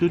Oh,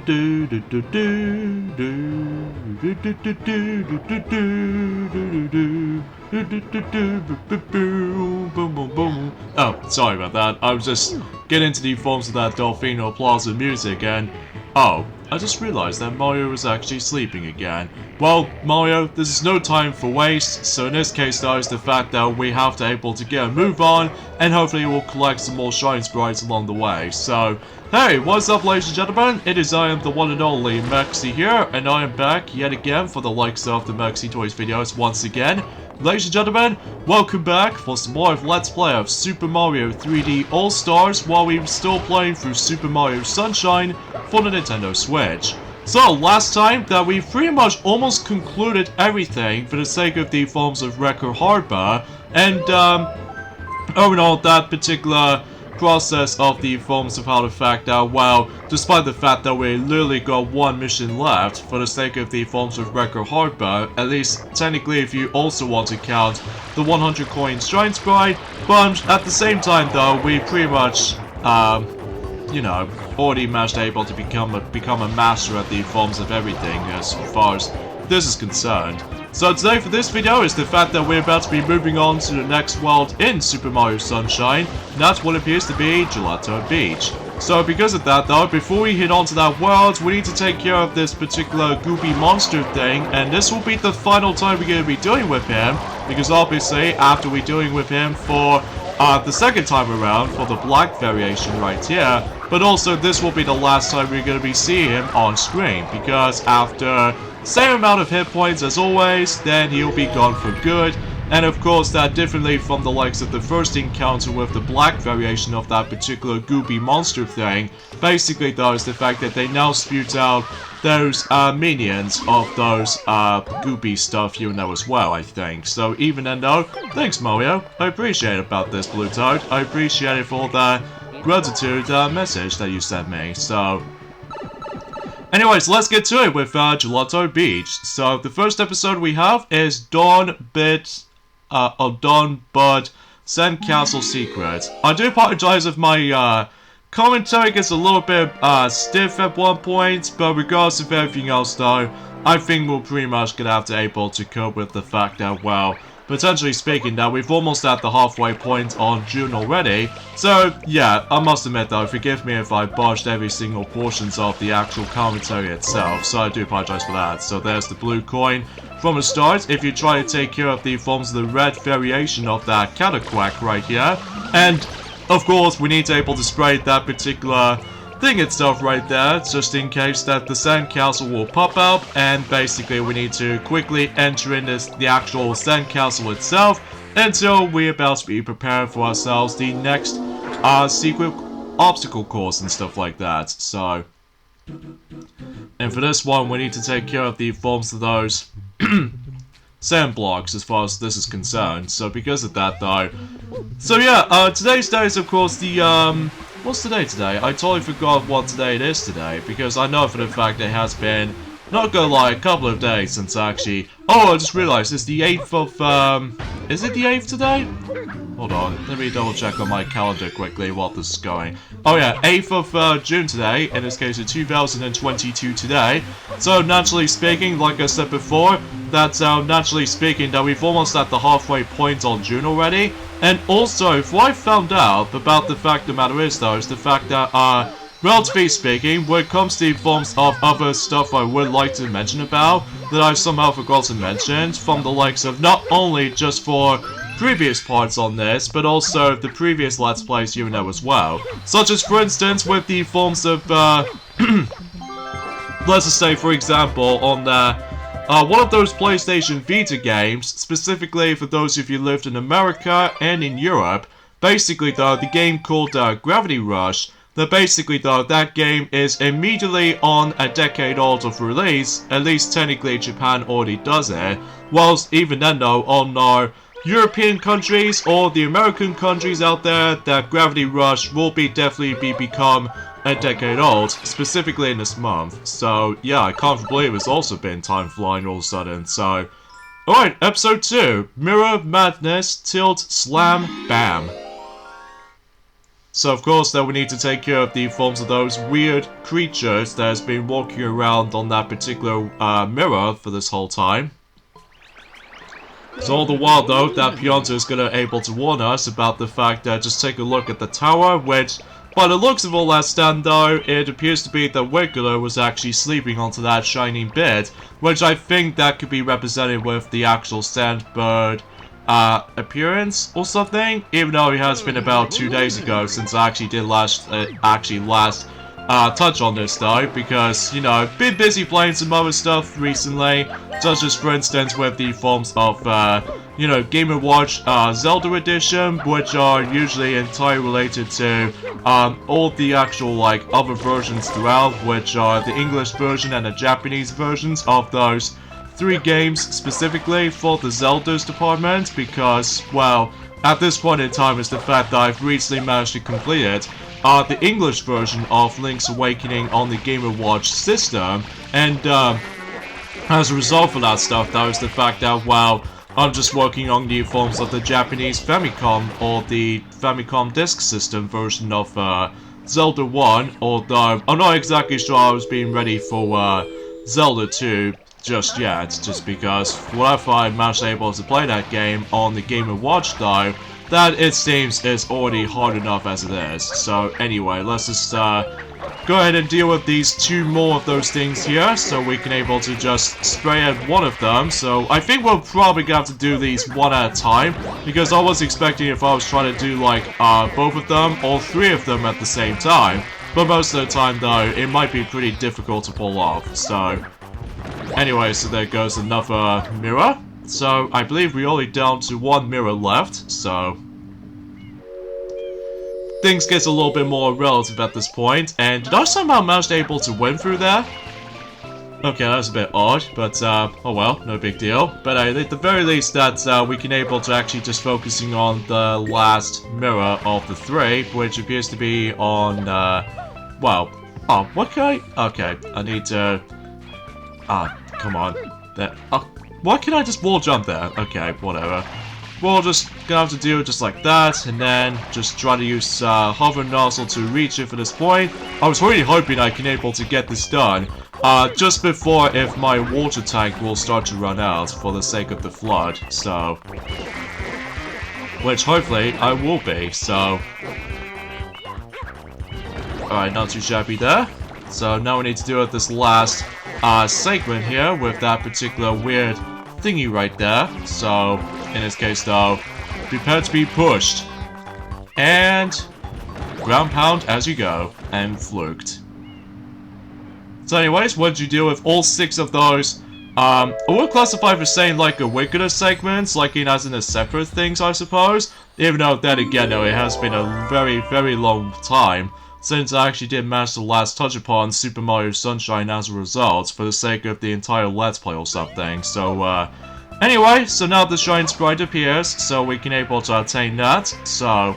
sorry about that. I was just getting into the forms of that Delfino Plaza music and... Oh, I just realized that Mario was actually sleeping again. Well, Mario, this is no time for waste, so in this case though is the fact that we have to able to get a move on, and hopefully we'll collect some more Shine Sprites along the way. So, hey, what's up ladies and gentlemen? It is I am the one and only Mexi here, and I am back yet again for the likes of the Mexi Toys videos once again. Ladies and gentlemen, welcome back for some more of Let's Play of Super Mario 3D All-Stars while we're still playing through Super Mario Sunshine for the Nintendo Switch. So, last time that we pretty much almost concluded everything for the sake of the forms of Record Harbor, and overall that particular process of the forms of how the fact that, well, despite the fact that we literally got one mission left for the sake of the forms of Record Harbor, at least technically if you also want to count the 100 coin Shrine Sprite, but at the same time though, we pretty much, you know, already managed able to become a master at the forms of everything as far as this is concerned. So today for this video is the fact that we're about to be moving on to the next world in Super Mario Sunshine, and that's what appears to be Gelato Beach. So because of that though, before we head on to that world, we need to take care of this particular goopy monster thing, and this will be the final time we're going to be doing with him, because obviously after we're doing with him for the second time around for the black variation right here, but also this will be the last time we're going to be seeing him on screen, because after same amount of hit points as always, then he'll be gone for good. And of course that differently from the likes of the first encounter with the black variation of that particular goopy monster thing, basically though is the fact that they now spewed out those minions of those goopy stuff you know as well, I think. So even then though, thanks Mario, I appreciate about this Blue Toad, I appreciate it for the gratitude message that you sent me, so... Anyways, let's get to it with Gelato Beach. So, the first episode we have is Dawn Bud Sandcastle Secret. I do apologize if my commentary gets a little bit stiff at one point, but regardless of everything else though, I think we'll pretty much gonna have to able to cope with the fact that, well, potentially speaking, that we've almost at the halfway point on June already. So, yeah, I must admit though, forgive me if I botched every single portions of the actual commentary itself, so I do apologize for that. So there's the blue coin from the start, if you try to take care of the forms of the red variation of that Cataquack right here. And, of course, we need to able to spray that particular thing itself right there, just in case that the sandcastle will pop up, and basically we need to quickly enter in the actual sandcastle itself until we're about to be prepared for ourselves the next secret obstacle course and stuff like that. So, and for this one we need to take care of the forms of those sand blocks as far as this is concerned. So because of that though, so yeah, today's day is of course the what's today? I totally forgot what today it is today, because I know for the fact it has been, not gonna lie, a couple of days since actually... Oh, I just realized it's the 8th of, is it the 8th today? Hold on, let me double check on my calendar quickly while this is going. Oh yeah, 8th of June today, in this case of 2022 today. So naturally speaking, like I said before, that's naturally speaking that we've almost at the halfway point on June already. And also, if I found out about the fact of the matter is though, is the fact that, relatively speaking, when it comes to the forms of other stuff I would like to mention about, that I've somehow forgot to mention, from the likes of not only just for previous parts on this, but also the previous Let's Plays you know as well. Such as, for instance, with the forms of, let's just say, for example, on one of those PlayStation Vita games, specifically for those of you who lived in America and in Europe, basically though, the game called Gravity Rush, that basically though, that game is immediately on a decade old of release, at least technically Japan already does it, whilst even then though, on our European countries or the American countries out there, that Gravity Rush will definitely become a decade old, specifically in this month. So yeah, I can't believe it's also been time flying all of a sudden. So, alright, episode 2, Mirror Madness Tilt Slam Bam. So of course then we need to take care of the forms of those weird creatures that has been walking around on that particular mirror for this whole time. So all the while though, that Pianta is gonna able to warn us about the fact that just take a look at the tower, which by the looks of all that stand though, it appears to be that Wiggler was actually sleeping onto that shining bed, which I think that could be represented with the actual Sandbird appearance or something, even though it has been about 2 days ago since I actually did last touch on this though, because, you know, been busy playing some other stuff recently, such as for instance with the forms of, you know, Game & Watch Zelda Edition, which are usually entirely related to all the actual, like, other versions throughout, which are the English version and the Japanese versions of those 3 games specifically for the Zelda's department, because, well, at this point in time is the fact that I've recently managed to complete it. The English version of Link's Awakening on the Game & Watch system, and as a result of that stuff, that was the fact that, well, I'm just working on new forms of the Japanese Famicom or the Famicom Disk System version of Zelda 1, although I'm not exactly sure I was being ready for Zelda 2 just yet, just because whenever I managed able to play that game on the Game & Watch though, that it seems is already hard enough as it is. So anyway, let's just go ahead and deal with these 2 more of those things here, so we can able to just spray at one of them. So I think we'll probably have to do these one at a time, because I was expecting if I was trying to do like both of them or 3 of them at the same time, but most of the time though, it might be pretty difficult to pull off. So anyway, so there goes another mirror. So, I believe we're only down to 1 mirror left, so things get a little bit more relative at this point. And did I somehow manage able to win through there? Okay, that's a bit odd, but oh well, no big deal. But at the very least that we can able to actually just focusing on the last mirror of the 3, which appears to be on, well, oh, what can I, okay, I need to, come on, there, oh. Why can't I just wall jump there? Okay, whatever. We'll just gonna have to do it just like that, and then just try to use hover nozzle to reach it for this point. I was really hoping I can able to get this done just before if my water tank will start to run out for the sake of the flood, so which hopefully I will be, so alright, not too shabby there. So now we need to do it this last segment here with that particular weird thingy right there. So in this case though, prepare to be pushed and ground pound as you go, and fluked. So anyways, what did you do with all 6 of those? I would classify for saying like a regular segments, like in as in a separate things I suppose, even though then again though it has been a very, very long time since I actually did manage to last touch upon Super Mario Sunshine as a result, for the sake of the entire Let's Play or something. So, anyway, so now the Shine Sprite appears, so we can able to attain that, so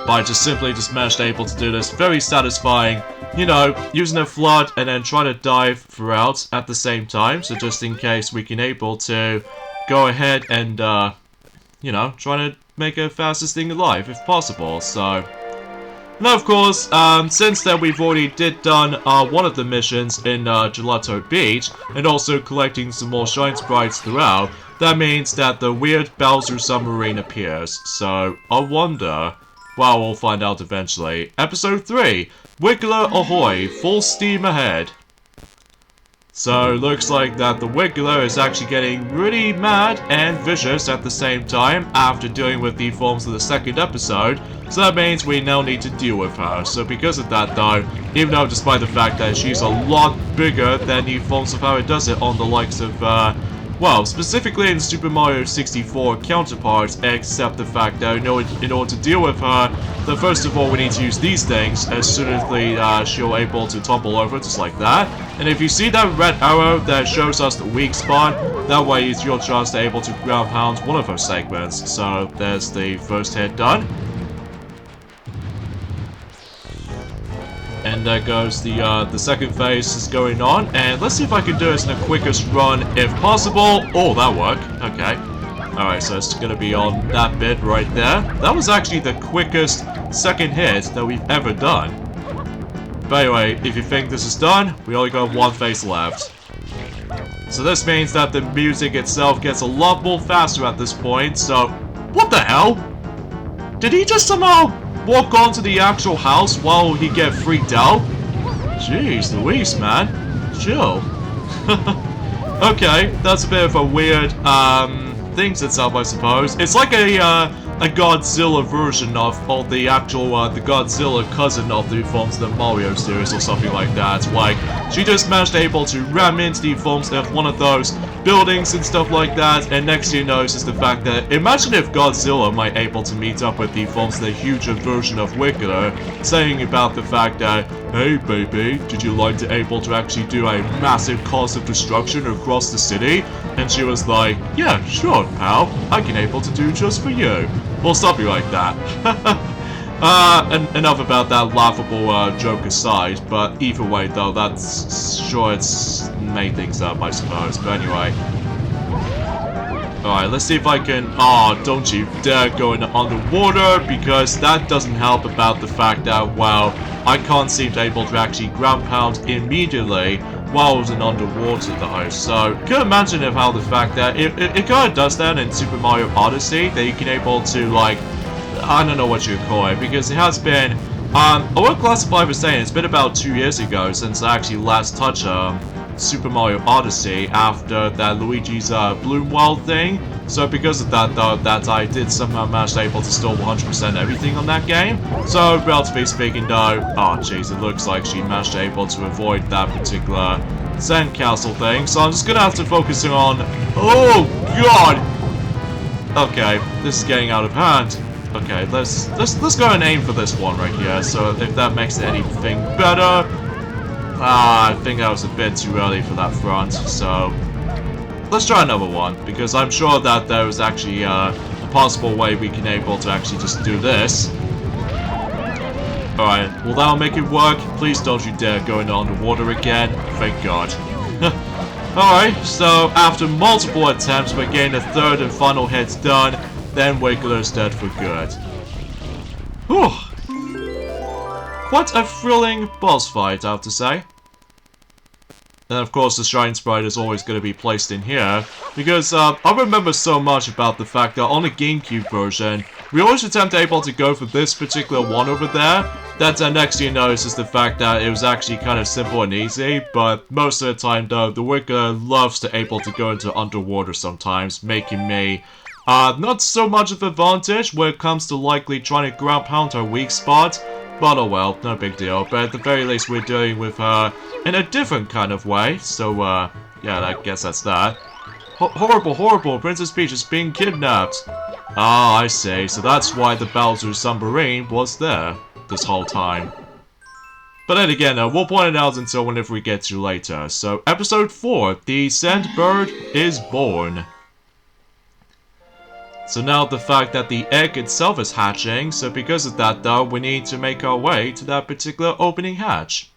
by just simply just managed able to do this very satisfying, you know, using a flood and then try to dive throughout at the same time, so just in case we can able to go ahead and, you know, try to make it fastest thing alive if possible, so now, of course, since then we've already done one of the missions in Gelato Beach, and also collecting some more Shine Sprites throughout, that means that the weird Bowser submarine appears. So, I wonder, well, we'll find out eventually. Episode 3, Wiggler Ahoy, full steam ahead. So, looks like that the Wiggler is actually getting really mad and vicious at the same time after dealing with the forms of the 2nd episode, so that means we now need to deal with her. So because of that though, even though despite the fact that she's a lot bigger than the forms of how it does it on the likes of, well, specifically in Super Mario 64 counterparts, except the fact that in order to deal with her, then first of all we need to use these things as soon as she'll able to topple over, just like that. And if you see that red arrow that shows us the weak spot, that way it's your chance to able to ground pound one of her segments. So there's the first hit done. And there goes the second phase is going on, and let's see if I can do this in the quickest run if possible. Oh, that worked. Okay. Alright, so it's gonna be on that bit right there. That was actually the quickest second hit that we've ever done. But anyway, if you think this is done, we only got one phase left. So this means that the music itself gets a lot more faster at this point, so... What the hell? Did he just somehow walk onto the actual house while he get freaked out? Jeez Louise, man. Chill. Okay, that's a bit of a weird, things itself, I suppose. It's like a Godzilla version of the actual, the Godzilla cousin of the films, the Mario series or something like that. Like, she just managed able to ram into the films of one of those buildings and stuff like that, and next thing you know is the fact that, imagine if Godzilla might able to meet up with the films, the huger version of Wiggler, saying about the fact that, hey baby, did you like to able to actually do a massive cause of destruction across the city? And she was like, yeah, sure, pal, I can able to do just for you. Or something like that. Enough about that laughable joke aside, but either way though, that's sure it's made things up, I suppose. But anyway. Alright, let's see if I can... Oh, don't you dare go in underwater, because that doesn't help about the fact that, well, I can't seem to able to actually ground pound immediately while I was in underwater though. So, you can imagine of how the fact that it kind of does that in Super Mario Odyssey, that you can able to, like, I don't know what you call it, because it has been, I would classify for saying it's been about 2 years ago since I actually last touched Super Mario Odyssey after that Luigi's Bloom World thing. So because of that though, that I did somehow manage able to store 100% everything on that game. So relatively speaking though, oh jeez, it looks like she managed able to avoid that particular sandcastle thing. So I'm just gonna have to focus on, oh god! Okay, this is getting out of hand. Okay, let's go and aim for this one right here. So if that makes it anything better. I think that was a bit too early for that front, so let's try another one, because I'm sure that there was actually a possible way we can able to actually just do this. Alright, well that'll make it work. Please don't you dare go into underwater again. Thank God. Alright, so after multiple attempts, we're getting the third and final hit done, then Wiggler's dead for good. Whew. Quite a thrilling boss fight, I have to say. And of course the Shrine Sprite is always going to be placed in here, because I remember so much about the fact that on the GameCube version, we always attempt able to go for this particular one over there. That next thing you notice is the fact that it was actually kind of simple and easy, but most of the time though, the Wiggler loves to able to go into underwater sometimes, making me not so much of an advantage when it comes to likely trying to ground pound her weak spot. But oh well, no big deal. But at the very least, we're dealing with her in a different kind of way. So, yeah, I guess that's that. Horrible, horrible. Princess Peach is being kidnapped. Ah, I see. So that's why the Bowser submarine was there this whole time. But then again, we'll point it out until whenever we get to later. So, Episode 4, The Sand Bird is Born. So now the fact that the egg itself is hatching, so because of that though, we need to make our way to that particular opening hatch.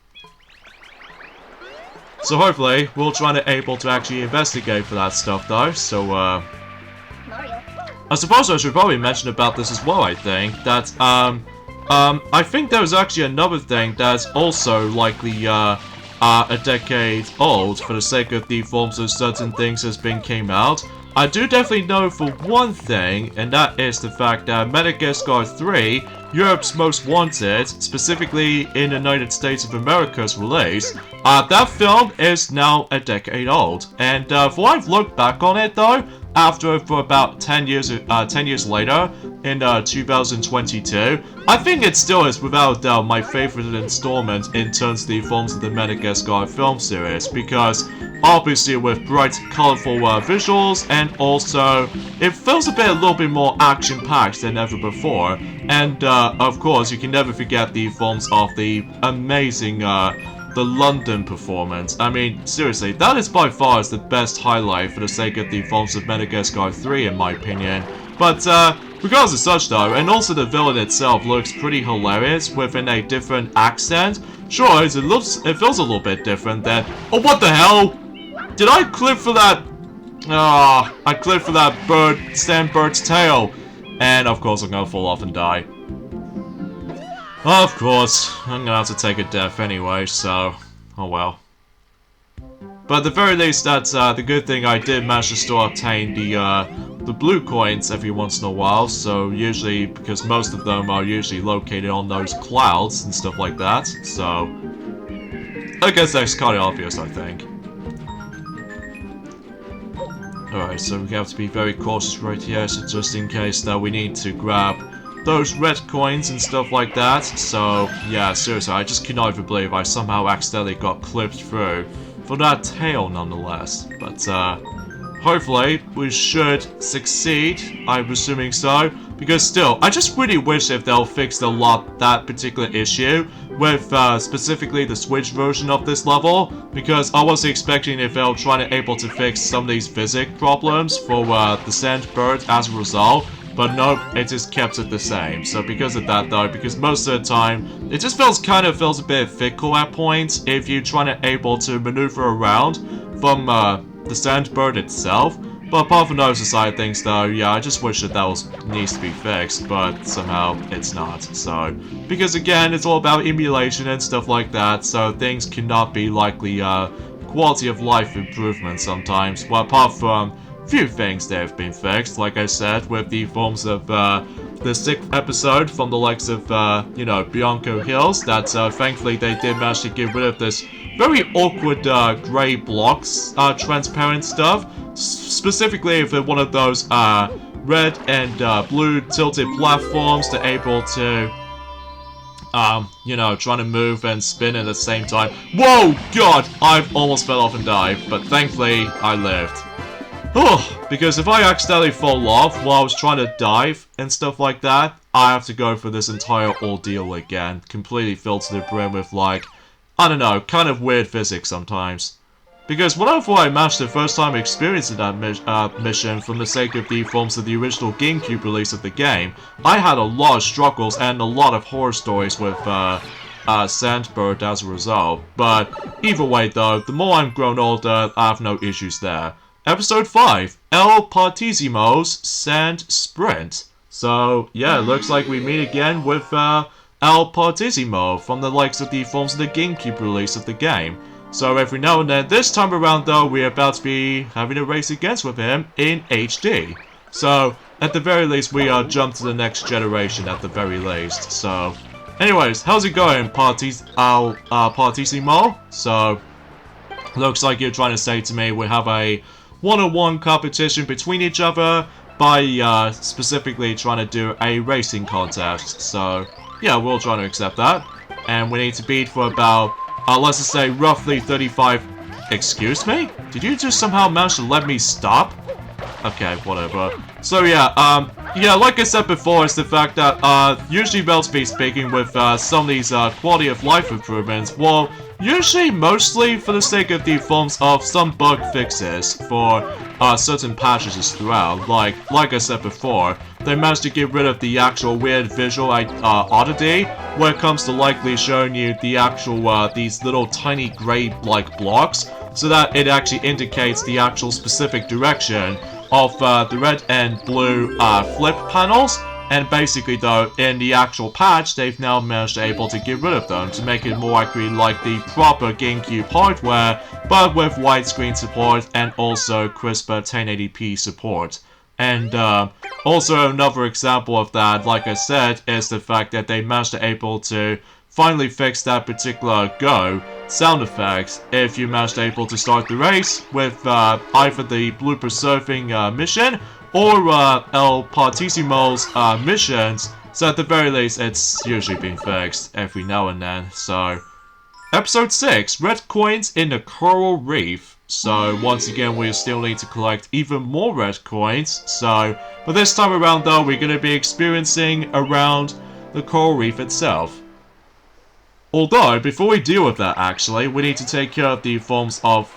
So hopefully, we'll try to able to actually investigate for that stuff though, so I suppose I should probably mention about this as well, I think, that I think there's actually another thing that's also likely a decade old for the sake of the forms of certain things has been came out. I do definitely know for one thing, and that is the fact that Madagascar 3, Europe's Most Wanted, specifically in the United States of America's release, that film is now a decade old. And for what I've looked back on it though, for about 10 years later, in 2022, I think it still is without doubt my favorite installment in terms of the films of the Madagascar film series, because obviously with bright, colorful visuals, and also it feels a little bit more action-packed than ever before. And of course, you can never forget the films of the amazing the London performance. I mean, seriously, that is by far the best highlight for the sake of the films of Madagascar 3 in my opinion. But regardless of such though, and also the villain itself looks pretty hilarious within a different accent. Sure, it feels a little bit different than... Oh, what the hell? Did I clip for that? Ah, I clipped for that sand bird's tail. And of course I'm gonna fall off and die. Of course, I'm gonna have to take a death anyway, so... oh well. But at the very least, that's the good thing. I did manage to still obtain the blue coins every once in a while, so usually, because most of them are usually located on those clouds and stuff like that, so... I guess that's kind of obvious, I think. Alright, so we have to be very cautious right here, so just in case that we need to grab those red coins and stuff like that. So, yeah, seriously, I just cannot even believe I somehow accidentally got clipped through for that tail nonetheless. But, hopefully, we should succeed, I'm assuming so. Because still, I just really wish if they'll fix that particular issue with specifically the Switch version of this level, because I was expecting if they'll try to able to fix some of these physics problems for the Sand Bird as a result, but nope, it just kept it the same. So because of that though, because most of the time, it just feels a bit fickle at points if you try to able to maneuver around from the Sand Bird itself. But apart from those side things though, yeah, I just wish that needs to be fixed, but somehow it's not, so... because again, it's all about emulation and stuff like that, so things cannot be like the, quality of life improvement sometimes. Well, apart from few things that have been fixed, like I said, with the forms of, the 6th episode from the likes of, you know, Bianco Hills, that, thankfully they did manage to get rid of this very awkward, grey blocks, transparent stuff. Specifically if one of those red and blue tilted platforms to able to you know, trying to move and spin at the same time. Whoa, god, I almost fell off and died, but thankfully I lived. Because if I accidentally fall off while I was trying to dive and stuff like that, I have to go for this entire ordeal again, completely filled to the brim with like, I don't know, kind of weird physics sometimes. Because whenever I managed the first time experiencing that mission from the sake of the forms of the original GameCube release of the game, I had a lot of struggles and a lot of horror stories with Sandbird as a result. But either way though, the more I'm grown older, I have no issues there. Episode 5, El Partizimos Sand Sprint. So yeah, it looks like we meet again with El Partizimo from the likes of the forms of the GameCube release of the game. So every now and then, this time around though, we're about to be having a race against with him in HD. So, at the very least, we are jumped to the next generation at the very least. So, anyways, how's it going, Partissimo? So, looks like you're trying to say to me we have a one-on-one competition between each other by specifically trying to do a racing contest. So, yeah, we'll try to accept that. And we need to beat for about... let's just say roughly 35... Excuse me? Did you just somehow manage to let me stop? Okay, whatever. So yeah, yeah, like I said before, it's the fact that, usually relatively speaking with, some of these, quality of life improvements, well, usually mostly for the sake of the forms of some bug fixes for, certain patches throughout. Like I said before, they managed to get rid of the actual weird visual, oddity when it comes to likely showing you the actual, these little tiny gray-like blocks, so that it actually indicates the actual specific direction of the red and blue flip panels. And basically though, in the actual patch, they've now managed to able to get rid of them to make it more accurate like the proper GameCube hardware, but with widescreen support and also crisper 1080p support. And also another example of that, like I said, is the fact that they managed to able to finally fix that particular go sound effects if you managed to able to start the race with either the blooper surfing mission or El Partissimo's missions. So at the very least, it's usually been fixed every now and then. So, episode 6, red coins in the coral reef. So once again, we still need to collect even more red coins. So, but this time around though, we're going to be experiencing around the coral reef itself. Although, before we deal with that actually, we need to take care of the forms of,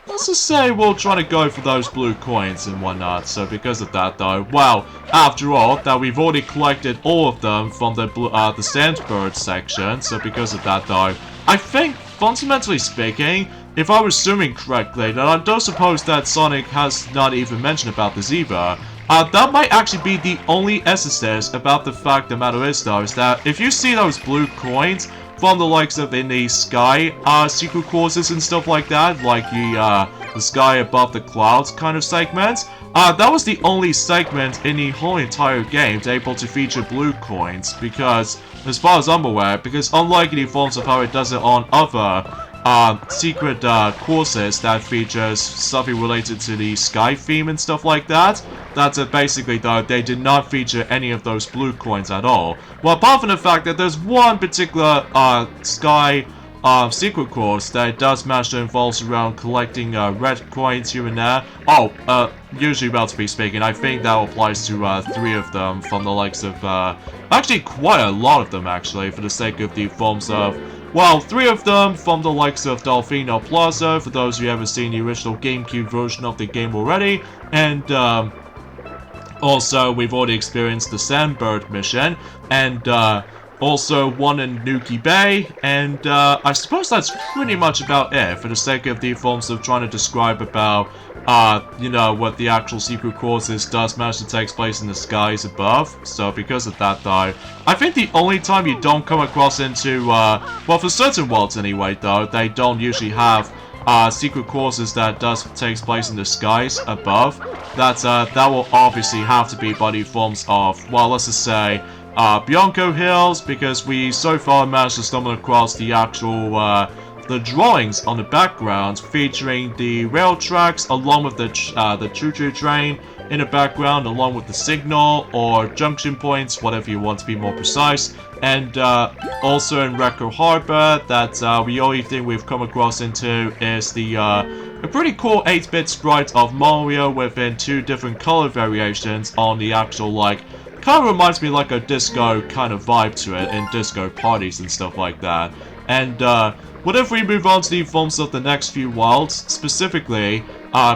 let's just say we'll try to go for those blue coins and whatnot. So because of that though, well, after all, that we've already collected all of them from the Sandbird section. So because of that though, I think, fundamentally speaking, if I was assuming correctly, then I don't suppose that Sonic has not even mentioned about this either. That might actually be the only emphasis about the fact the matter is, though, is that if you see those blue coins from the likes of in the sky secret courses and stuff like that, like the sky above the clouds kind of segment, that was the only segment in the whole entire game able to feature blue coins, because, as far as I'm aware, because unlike the forms of how it does it on other secret courses that features something related to the sky theme and stuff like that, basically, though, they did not feature any of those blue coins at all. Well, apart from the fact that there's one particular sky secret course that does manage to involve around collecting red coins here and there. Usually, relatively speaking, I think that applies to 3 of them from the likes of, actually quite a lot of them, actually, for the sake of the forms of, well, 3 of them from the likes of Delfino Plaza, for those who haven't seen the original GameCube version of the game already, and also we've already experienced the Sandbird mission, and also one in Nuki Bay, and I suppose that's pretty much about it, for the sake of the forms of trying to describe about, you know, what the actual secret courses does manage to take place in the skies above. So because of that, though, I think the only time you don't come across into, well, for certain worlds anyway, though, they don't usually have secret courses that does takes place in the skies above. That will obviously have to be by the forms of, well, let's just say, Bianco Hills, because we so far managed to stumble across the actual, the drawings on the background featuring the rail tracks along with the choo-choo train in the background, along with the signal or junction points, whatever you want to be more precise. And also in Record Harbor, that the only thing we've come across into is the a pretty cool 8-bit sprite of Mario within 2 different color variations on the actual, like, kind of reminds me like a disco kind of vibe to it in disco parties and stuff like that. And what if we move on to the forms of the next few worlds? Specifically,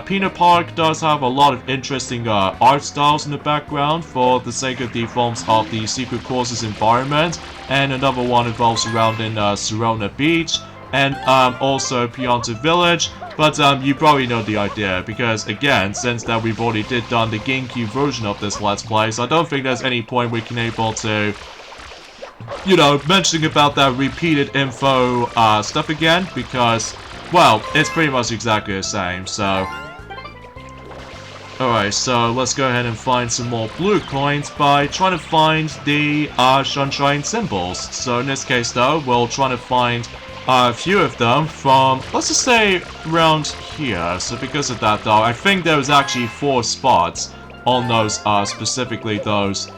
Peanut Park does have a lot of interesting art styles in the background for the sake of the forms of the secret courses environment, and another one involves surrounding Gelato Beach, and also Pianta Village. But you probably know the idea, because again, since that we've already done the GameCube version of this Let's Play, so I don't think there's any point we can able to, you know, mentioning about that repeated info stuff again, because, well, it's pretty much exactly the same, so. Alright, so let's go ahead and find some more blue coins by trying to find the sunshine symbols. So in this case, though, we'll try to find a few of them from, let's just say, around here. So because of that, though, I think there was actually 4 spots on those, specifically those,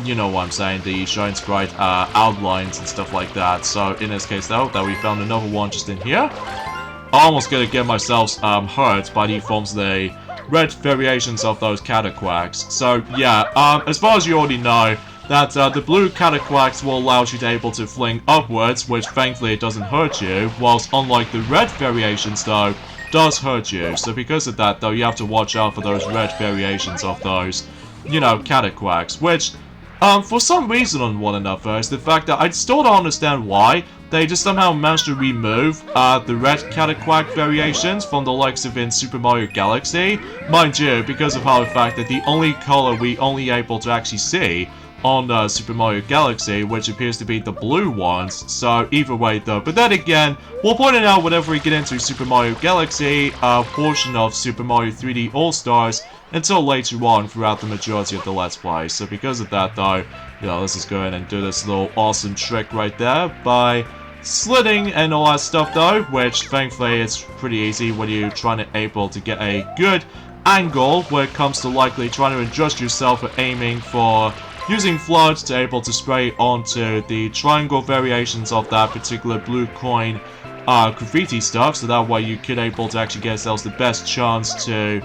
you know what I'm saying, the shine sprite outlines and stuff like that. So in this case, though, that we found another one just in here. I'm almost gonna get myself hurt by the forms of the red variations of those cataquacks. So yeah, as far as you already know, that the blue cataquacks will allow you to able to fling upwards, which thankfully it doesn't hurt you, whilst unlike the red variations, though, does hurt you. So because of that, though, you have to watch out for those red variations of those, you know, cataquacks, which, for some reason on one another, is the fact that I still don't understand why they just somehow managed to remove the red cataquack variations from the likes of in Super Mario Galaxy. Mind you, because of how the fact that the only color we only able to actually see on Super Mario Galaxy, which appears to be the blue ones, so either way though. But then again, we'll point it out whenever we get into Super Mario Galaxy, portion of Super Mario 3D All-Stars, until later on throughout the majority of the Let's Play. So because of that though, you know, let's just go ahead and do this little awesome trick right there by slitting and all that stuff though, which thankfully it's pretty easy when you're trying to able to get a good angle when it comes to likely trying to adjust yourself for aiming for using FLUDD to able to spray onto the triangle variations of that particular blue coin graffiti stuff, so that way you could able to actually get yourselves the best chance to,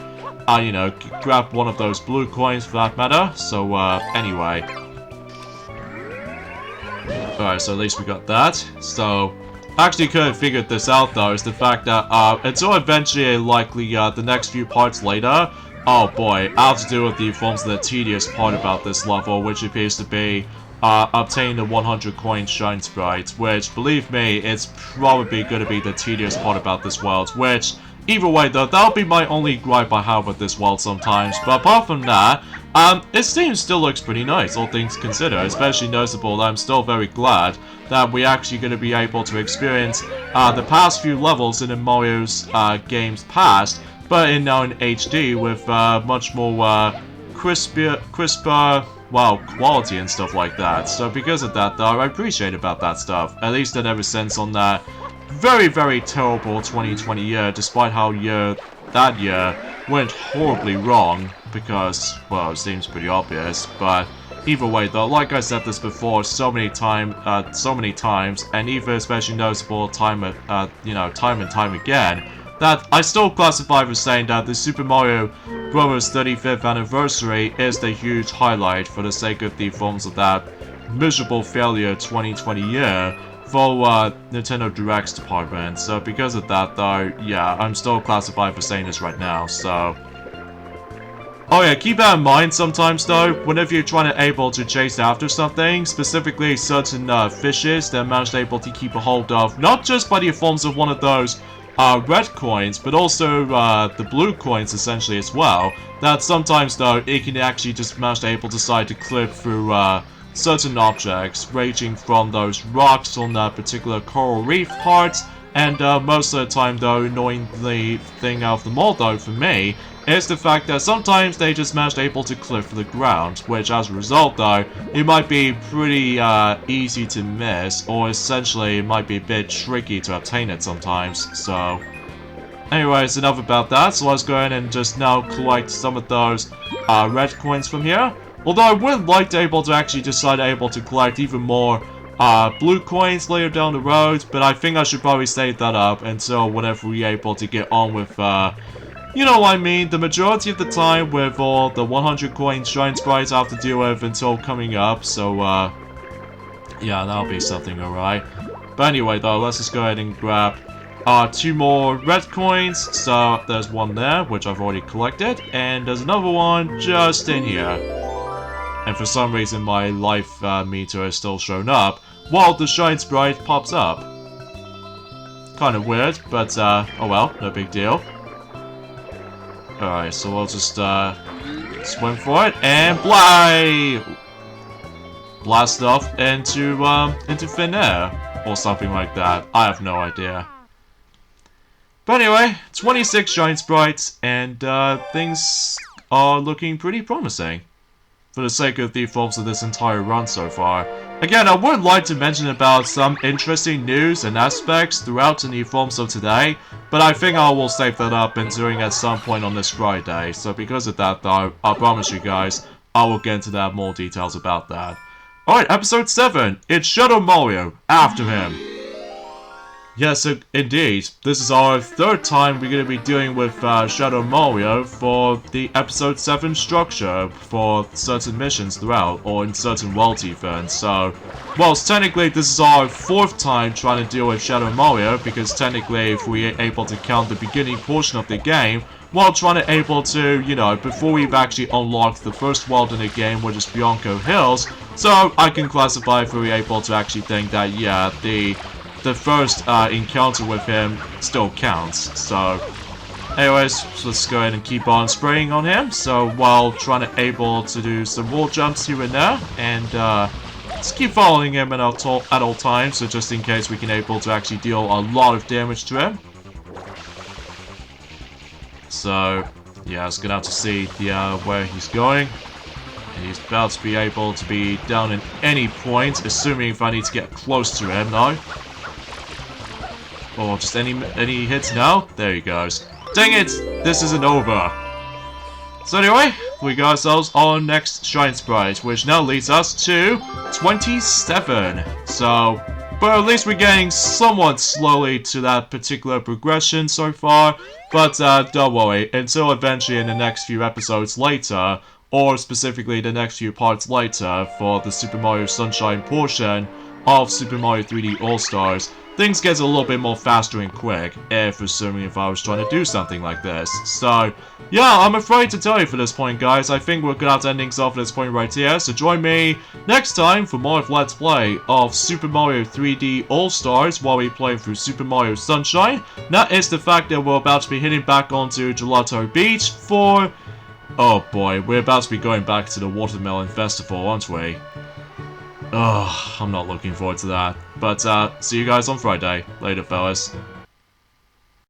you know, grab one of those blue coins for that matter. So, anyway. Alright, so at least we got that. So, actually could have figured this out though, is the fact that, until eventually likely, the next few parts later, oh boy, I have to deal with the forms of the tedious part about this level, which appears to be, obtain the 100 coin Shine Sprite, which, believe me, it's probably going to be the tedious part about this world, which, either way though, that'll be my only gripe I have with this world sometimes. But apart from that, its theme still looks pretty nice, all things considered. Especially noticeable that I'm still very glad that we're actually going to be able to experience the past few levels in Mario's games past, but now in HD with much more crisper, well, quality and stuff like that. So because of that though, I appreciate about that stuff. At least in every sense on that very, very terrible 2020 year, despite how that year went horribly wrong, because, well, it seems pretty obvious, but either way though, like I said this before so many times, and even especially noticeable time and time again, that I still classify for saying that the Super Mario Bros. 35th anniversary is the huge highlight for the sake of the forms of that miserable failure 2020 year for Nintendo Direct's department. So because of that though, yeah, I'm still classified for saying this right now, so... Oh yeah, keep that in mind sometimes though, whenever you're trying to able to chase after something, specifically certain fishes that managed able to keep a hold of, not just by the forms of one of those red coins, but also the blue coins essentially as well, that sometimes though, it can actually just manage to able to decide to clip through certain objects, ranging from those rocks on that particular coral reef part, and most of the time though, annoying the thing out of them all though, for me, is the fact that sometimes they just manage able to clip through the ground, which as a result though, it might be pretty easy to miss, or essentially it might be a bit tricky to obtain it sometimes, so... Anyways, enough about that, so let's go ahead and just now collect some of those red coins from here. Although I would like to able to actually decide able to collect even more blue coins later down the road, but I think I should probably save that up until whenever we're able to get on with, you know what I mean, the majority of the time with all the 100 coin Shine Sprites I have to deal with until coming up, so, yeah, that'll be something alright. But anyway though, let's just go ahead and grab 2 more red coins. So there's one there, which I've already collected, and there's another one just in here. And for some reason my life meter is still shown up while the Shine Sprite pops up. Kind of weird, but oh well, no big deal. Alright, so we'll just swim for it and blast off into thin air or something like that. I have no idea. But anyway, 26 Shine Sprites, and things are looking pretty promising for the sake of the forms of this entire run so far. Again, I would like to mention about some interesting news and aspects throughout the forms of today, but I think I will save that up and doing at some point on this Friday. So because of that though, I promise you guys, I will get into that more details about that. Alright, episode 7, it's Shadow Mario, after him. Yes, indeed. This is our 3rd time we're going to be dealing with Shadow Mario for the episode 7 structure for certain missions throughout, or in certain worlds even. So, whilst technically this is our 4th time trying to deal with Shadow Mario, because technically if we're able to count the beginning portion of the game, while trying to able to, you know, before we've actually unlocked the first world in the game, which is Bianco Hills, so I can classify if we're able to actually think that, yeah, the first encounter with him still counts. So anyways, let's go ahead and keep on spraying on him, so while trying to able to do some wall jumps here and there, and just keep following him at all times, so just in case we can able to actually deal a lot of damage to him. So yeah, it's gonna have to see where he's going. And he's about to be able to be down in any point, assuming if I need to get close to him now. Or just any hits now? There he goes. Dang it! This isn't over! So anyway, we got ourselves our next Shine Sprite, which now leads us to 27. So, but at least we're getting somewhat slowly to that particular progression so far. But don't worry, until eventually in the next few episodes later, or specifically the next few parts later for the Super Mario Sunshine portion, of Super Mario 3D All-Stars, things get a little bit more faster and quick, assuming if I was trying to do something like this. So, yeah, I'm afraid to tell you for this point, guys. I think we're gonna have to end things off at this point right here. So join me next time for more of Let's Play of Super Mario 3D All-Stars while we play through Super Mario Sunshine. That is the fact that we're about to be heading back onto Gelato Beach for... oh boy, we're about to be going back to the Watermelon Festival, aren't we? Ugh, I'm not looking forward to that. But, see you guys on Friday. Later, fellas.